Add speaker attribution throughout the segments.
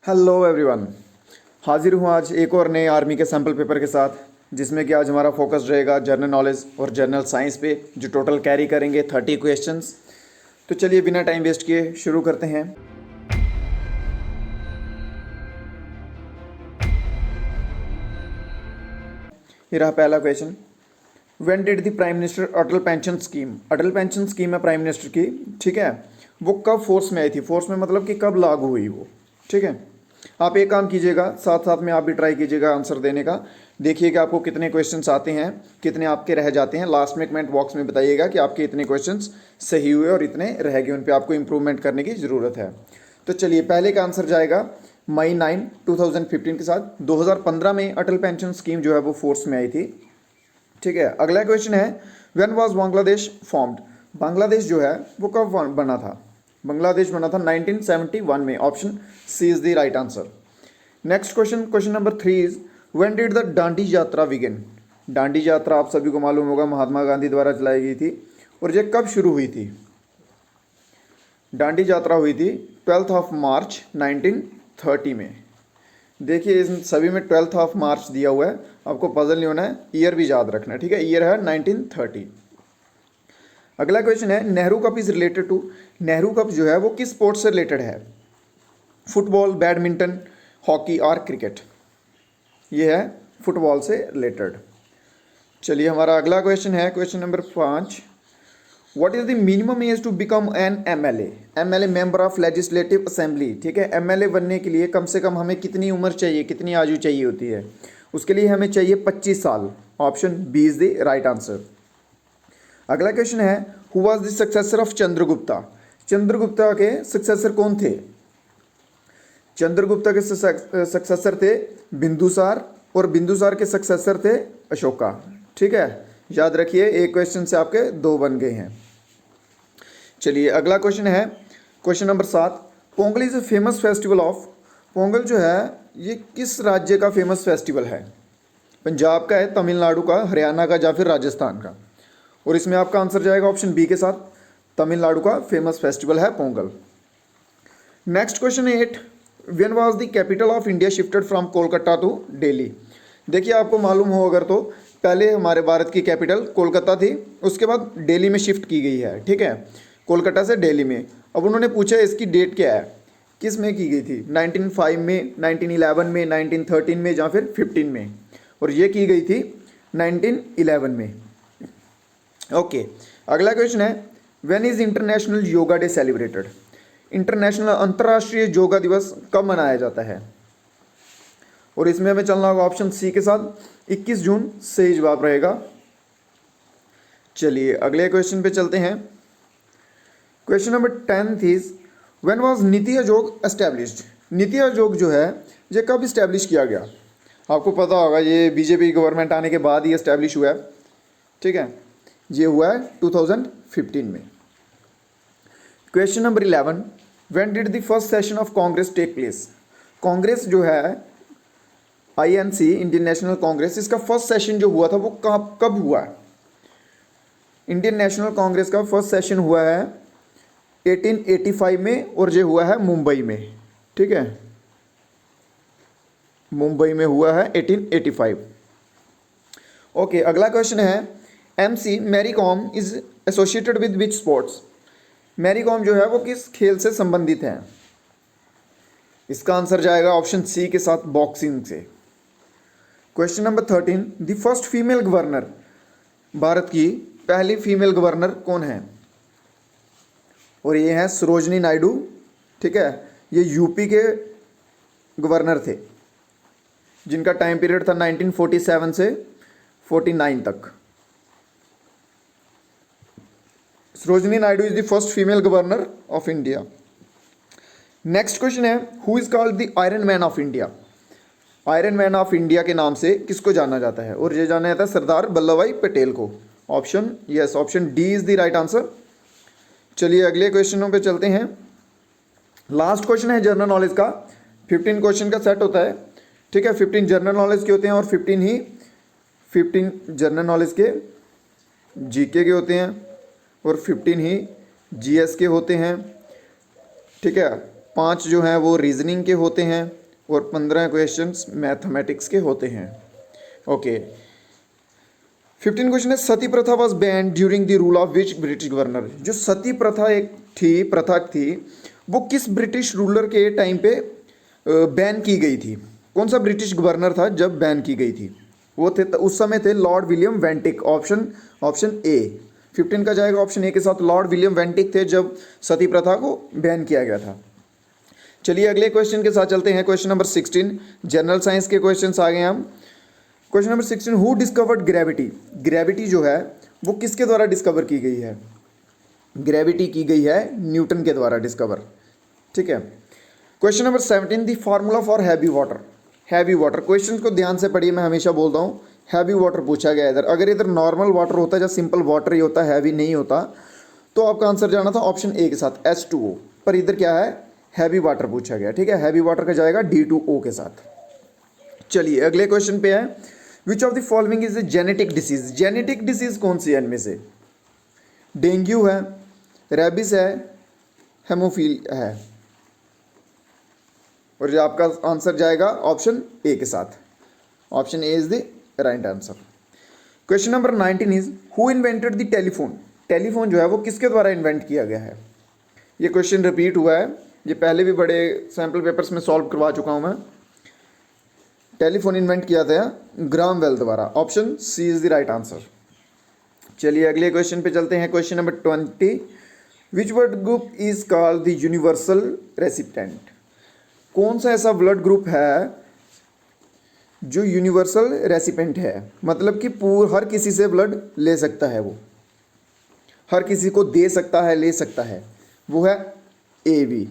Speaker 1: Hello everyone. हाजिर हूँ आज एक और नए आर्मी के सैम्पल पेपर के साथ, जिसमें कि आज हमारा फोकस रहेगा जनरल नॉलेज और जनरल साइंस पे, जो टोटल कैरी करेंगे 30 क्वेश्चंस। तो चलिए बिना टाइम वेस्ट किए शुरू करते हैं। ये रहा पहला question. When did the prime minister Atal pension scheme, Atal pension scheme है प्राइम मिनिस्टर की, ठीक है, वो कब फोर्स में आई थी? फोर्स में मतलब कि कब लागू हुई वो, ठीक है। आप एक काम कीजिएगा, साथ साथ में आप भी ट्राई कीजिएगा आंसर देने का। देखिए कि आपको कितने क्वेश्चंस आते हैं, कितने आपके रह जाते हैं। लास्ट में कमेंट बॉक्स में बताइएगा कि आपके इतने क्वेश्चंस सही हुए और इतने रह गए, उन पे आपको इंप्रूवमेंट करने की ज़रूरत है। तो चलिए पहले का आंसर जाएगा मई 9, 2015 के साथ। 2015 में अटल पेंशन स्कीम जो है वो फोर्स में आई थी, ठीक है। अगला क्वेश्चन है, when was Bangladesh formed, Bangladesh जो है वो कब बना था? बांग्लादेश बना था 1971 में। Option C is the right answer. Next question, question number 3 is when did the Dandi Yatra begin. Dandi यात्रा आप सभी को मालूम होगा महात्मा गांधी द्वारा चलाई गई थी, और ये कब शुरू हुई थी? दांडी यात्रा हुई थी 12 मार्च 1930 में। देखिए इन सभी में 12 मार्च दिया हुआ है, आपको पजल नहीं होना है, ईयर भी याद रखना है, ठीक है। ईयर है 1930। अगला क्वेश्चन है, Nehru cup is related to, Nehru cup जो है वो किस स्पोर्ट से रिलेटेड है? फुटबॉल, बैडमिंटन, हॉकी और क्रिकेट। ये है फुटबॉल से रिलेटेड। चलिए हमारा अगला क्वेश्चन है question number 5। What is the minimum age to become an MLA, MLA member of legislative assembly, ठीक है। एमएलए बनने के लिए कम से कम हमें कितनी उम्र चाहिए, कितनी आयु चाहिए होती है? उसके लिए हमें चाहिए 25 साल। Option B is the right answer. अगला क्वेश्चन है, who was the successor of Chandragupta, Chandragupta के सक्सेसर कौन थे? चंद्रगुप्ता के सक्सेसर थे बिंदुसार, और बिंदुसार के सक्सेसर थे अशोका, ठीक है। याद रखिए, एक क्वेश्चन से आपके 2 बन गए हैं। चलिए अगला क्वेश्चन है question number 7। Pongal is a famous festival of, Pongal जो है ये किस राज्य का फेमस फेस्टिवल है? पंजाब का है, तमिलनाडु का, हरियाणा का, या फिर राजस्थान का? और इसमें आपका आंसर जाएगा ऑप्शन बी के साथ, तमिलनाडु का फेमस फेस्टिवल है Pongal. Next question 8, when was the capital of India shifted from Kolkata to Delhi. देखिए आपको मालूम हो अगर तो, पहले हमारे भारत की कैपिटल कोलकाता थी, उसके बाद दिल्ली में शिफ्ट की गई है, ठीक है, कोलकाता से दिल्ली में। अब उन्होंने पूछा इसकी डेट क्या है, किस में की गई थी? 1905 में, 1911 में, 1913 में, या फिर 15 में? और ये की गई थी 1911 में। ओके अगला क्वेश्चन है, when is international yoga day celebrated, international अंतर्राष्ट्रीय योगा दिवस कब मनाया जाता है? और इसमें हमें चलना होगा ऑप्शन सी के साथ, 21 जून सही जवाब रहेगा। चलिए अगले क्वेश्चन पे चलते हैं। Question number 10 is when was NITI Aayog established, NITI Aayog जो है ये कब इस्टेब्लिश किया गया? आपको पता होगा ये बीजेपी गवर्नमेंट आने के बाद ही इस्टेब्लिश हुआ है, ठीक है। ये हुआ है 2015 में। Question number 11, when did the first session of Congress take place, Congress जो है आईएनसी, इंडियन नेशनल कांग्रेस, इसका फर्स्ट सेशन जो हुआ था वो कब हुआ है? इंडियन नेशनल कांग्रेस का फर्स्ट सेशन हुआ है 1885 में, और ये हुआ है मुंबई में, ठीक है, मुंबई में हुआ है 1885। ओके अगला क्वेश्चन है, MC Mary Kom is associated with which sports, Mary Kom जो है वो किस खेल से संबंधित है? इसका आंसर जाएगा ऑप्शन सी के साथ, बॉक्सिंग से। Question number 13, the first female governor, Bharat की पहली फीमेल गवर्नर कौन है? और ये है सरोजनी नायडू, ठीक है। ये यूपी के गवर्नर थे, जिनका टाइम पीरियड था 1947 से 49 तक। Sarojini Naidu is the first female governor of India. Next question है, who is called the iron man of India, iron man of India के नाम से किसको जाना जाता है? और ये जाना जाता है सरदार वल्लभ भाई पटेल को। Option yes, option D is the right answer. चलिए अगले क्वेश्चनों पे चलते हैं। लास्ट क्वेश्चन है जनरल नॉलेज का, 15 क्वेश्चन का सेट होता है, ठीक है। 15 जनरल नॉलेज के होते हैं और 15 जनरल नॉलेज के जीके के होते हैं, और 15 ही जीएस के होते हैं, ठीक है। 5 जो हैं वो रीजनिंग के होते हैं और 15 क्वेश्चंस मैथमेटिक्स के होते हैं। ओके, 15 क्वेश्चन है, सती प्रथा was ban during the rule of which British governor. जो सती प्रथा एक प्रथा थी वो किस ब्रिटिश रूलर के टाइम पे बैन की गई थी? कौन सा ब्रिटिश गवर्नर था जब बैन की गई थी? वो थे उस समय थे लॉर्ड विलियम वेंटिक। ऑप्शन ए 15 का जाएगा ऑप्शन ए के साथ। लॉर्ड विलियम वेंटिक थे जब सती प्रथा को बैन किया गया था। चलिए अगले क्वेश्चन के साथ चलते हैं। क्वेश्चन नंबर 16, जनरल साइंस के क्वेश्चन आ गए हम। Question number 16, who discovered gravity. Gravity जो है वो किसके द्वारा डिस्कवर की गई है? ग्रेविटी की गई है न्यूटन के द्वारा डिस्कवर। ठीक है। Question number 17, the formula for heavy water. Heavy water, question को ध्यान से पढ़िए, मैं हमेशा बोलता हूँ हैवी वाटर पूछा गया इधर। अगर इधर नॉर्मल वाटर होता या सिंपल वाटर ही होता, हैवी नहीं होता, तो आपका आंसर जाना था ऑप्शन ए के साथ H2O, पर इधर क्या है, हैवी वाटर पूछा गया। ठीक है, हैवी वाटर का जाएगा D2O के साथ। चलिए अगले क्वेश्चन पे है, which of the following is a genetic disease. Genetic disease कौन सी है इनमें से? डेंगू है, रेबिस है, हेमोफिल है, और जो आपका आंसर जाएगा ऑप्शन ए के साथ। Option A is the right answer. Question number 19 is, who invented the telephone. Telephone जो है वो किसके द्वारा इन्वेंट किया गया है? ये क्वेश्चन रिपीट हुआ है, ये पहले भी बड़े सैम्पल पेपर्स में सॉल्व करवा चुका हूं मैं। टेलीफोन इन्वेंट किया था ग्राहम बेल द्वारा। Option C is the right answer. चलिए अगले क्वेश्चन पे चलते हैं। Question number 20, which blood group is called the universal recipient. कौन सा ऐसा ब्लड ग्रुप है जो यूनिवर्सल रेसिपिएंट है, मतलब कि हर किसी से ब्लड ले सकता है, वो हर किसी को दे सकता है, ले सकता है, वो है AB।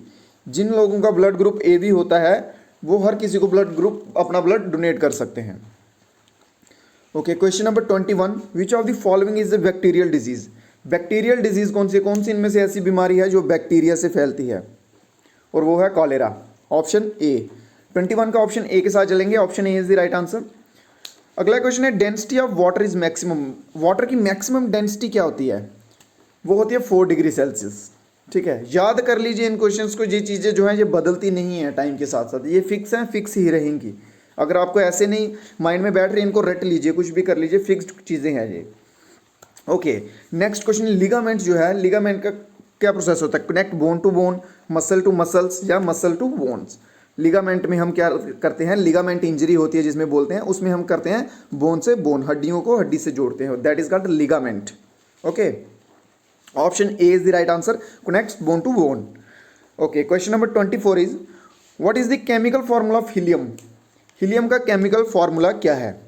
Speaker 1: जिन लोगों का ब्लड ग्रुप AB होता है वो हर किसी को ब्लड ग्रुप अपना ब्लड डोनेट कर सकते हैं। Okay, question number 21, which of the following is the bacterial disease. Bacterial disease कौन सी इनमें से ऐसी बीमारी है जो बैक्टीरिया से फैलती है, और वो है कॉलेरा। Option A. 21 का ऑप्शन ए के साथ चलेंगे, option A is the right answer. अगला क्वेश्चन है, density of water is maximum. Water की मैक्सिमम डेंसिटी क्या होती है? वो होती है 4 डिग्री सेल्सियस। ठीक है, याद कर लीजिए इन क्वेश्चंस को। ये चीज़ें जो हैं ये बदलती नहीं है टाइम के साथ साथ, ये फिक्स हैं, फिक्स ही रहेंगी। अगर आपको ऐसे नहीं माइंड में बैठ रही, इनको रट लीजिए, कुछ भी कर लीजिए, फिक्स्ड चीज़ें हैं ये। ओके, नेक्स्ट क्वेश्चन, लिगामेंट जो है, लिगामेंट का क्या प्रोसेस होता है? Connect bone to bone, muscle to muscles या मसल टू बोन्स। लिगामेंट में हम क्या करते हैं, लिगामेंट इंजरी होती है जिसमें बोलते हैं, उसमें हम करते हैं बोन से बोन, हड्डियों को हड्डी से जोड़ते हैं, that is called ligament. Okay, option A is the right answer, connects bone to bone. Okay, question number 24 is, what is the chemical formula of helium. Helium का केमिकल फॉर्मूला क्या है?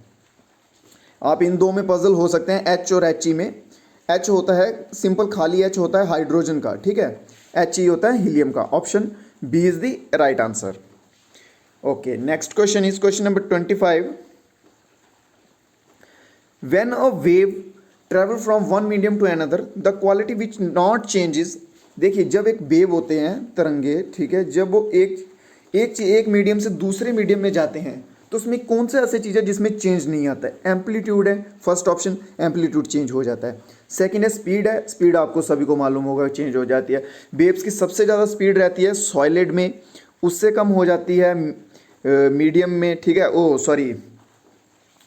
Speaker 1: आप इन दो में पजल हो सकते हैं, H और He में। H होता है सिंपल, खाली H होता है हाइड्रोजन का, ठीक है, He होता है हीलियम का। Option B is the right answer. Okay, next question is question number 25, when a wave travel from one medium to another the quality which not changes. देखिए, जब एक वेव होते हैं तरंगे, ठीक है, जब वो एक मीडियम से दूसरे मीडियम में जाते हैं तो उसमें कौन से ऐसे चीज़ है जिसमें चेंज नहीं आता है? एम्पलीट्यूड है, फर्स्ट ऑप्शन, एम्पलीट्यूड चेंज हो जाता है। सेकंड है स्पीड, है स्पीड आपको सभी को मालूम होगा चेंज हो जाती है। वेव्स की सबसे ज़्यादा स्पीड रहती है सॉलिड में, उससे कम हो जाती है मीडियम में, ठीक है,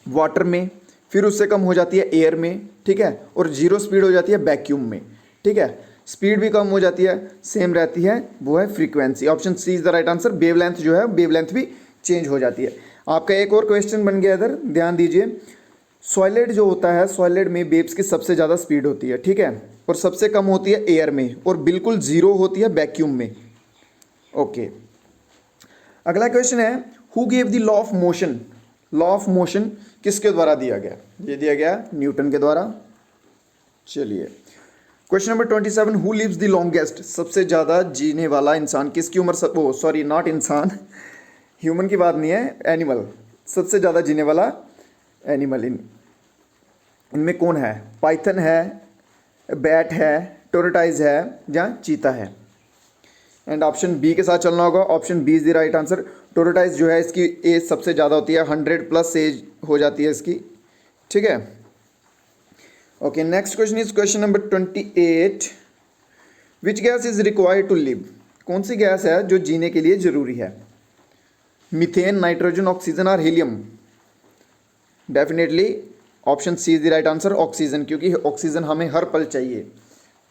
Speaker 1: वाटर में, फिर उससे कम हो जाती है एयर में, ठीक है, और जीरो स्पीड हो जाती है वैक्यूम में। ठीक है, स्पीड भी कम हो जाती है, सेम रहती है, वो है frequency. Option C is the right answer. Wavelength जो है, वेवलेंथ भी चेंज हो जाती है। आपका एक और क्वेश्चन बन गया इधर, ध्यान दीजिए। सॉलिड जो होता है, सॉलिड में वेव्स की सबसे ज़्यादा स्पीड होती है, ठीक है, और सबसे कम होती है एयर में, और बिल्कुल जीरो होती है वैक्यूम में। ओके, अगला क्वेश्चन है, who gave the law of motion. Law of motion किसके द्वारा दिया गया? ये दिया गया न्यूटन के द्वारा। चलिए, question number 27, who lives the longest. सबसे ज़्यादा जीने वाला इंसान किसकी उम्र, नॉट इंसान, ह्यूमन की बात नहीं है, एनिमल, सबसे ज़्यादा जीने वाला एनिमल इनमें कौन है? पाइथन है, बैट है, टोर्टाइज है, या चीता है? एंड ऑप्शन बी के साथ चलना होगा। Option B is the right answer. Tortoise जो है, इसकी एज सबसे ज़्यादा होती है, 100+ एज हो जाती है इसकी, ठीक है। Okay, next question is question number 28, which gas is required to live. कौन सी गैस है जो जीने के लिए ज़रूरी है? मीथेन, नाइट्रोजन, ऑक्सीजन और helium? Definitely option C is the right answer, oxygen, क्योंकि ऑक्सीजन हमें हर पल चाहिए।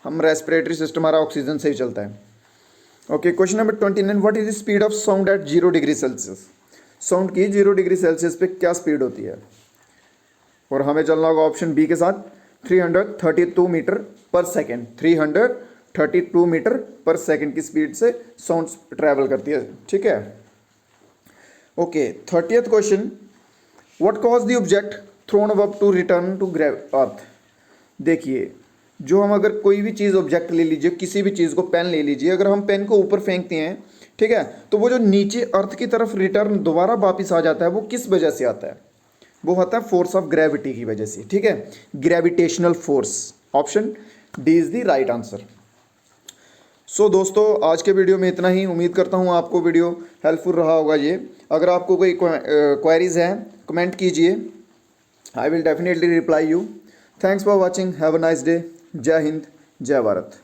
Speaker 1: हम रेस्पिरेटरी सिस्टम हमारा ऑक्सीजन से ही चलता है। Okay, question number 29, what is the speed of sound eight 0 degree Celsius? Sound की 0 डिग्री सेल्सियस पे क्या स्पीड होती है? और हमें चलना होगा ऑप्शन बी के साथ, 332 metre per second. 332 metre per second की स्पीड से साउंड ट्रैवल करती है, ठीक है। Okay, 30th question, what cause the object thrown up to return to earth? देखिए, जो हम अगर कोई भी चीज़ ऑब्जेक्ट ले लीजिए, किसी भी चीज़ को, पेन ले लीजिए, अगर हम पेन को ऊपर फेंकते हैं, ठीक है, तो वो जो नीचे अर्थ की तरफ रिटर्न दोबारा वापिस आ जाता है, वो किस वजह से आता है? वो होता है फोर्स ऑफ ग्रेविटी की वजह से, ठीक है, gravitational force. Option D is the right answer. So दोस्तों, आज के वीडियो में इतना ही। उम्मीद करता हूँ आपको वीडियो हेल्पफुल रहा होगा ये। अगर आपको कोई क्वेरीज हैं, कमेंट कीजिए, I will definitely reply you. Thanks for watching, have a nice day. जय हिंद, जय भारत।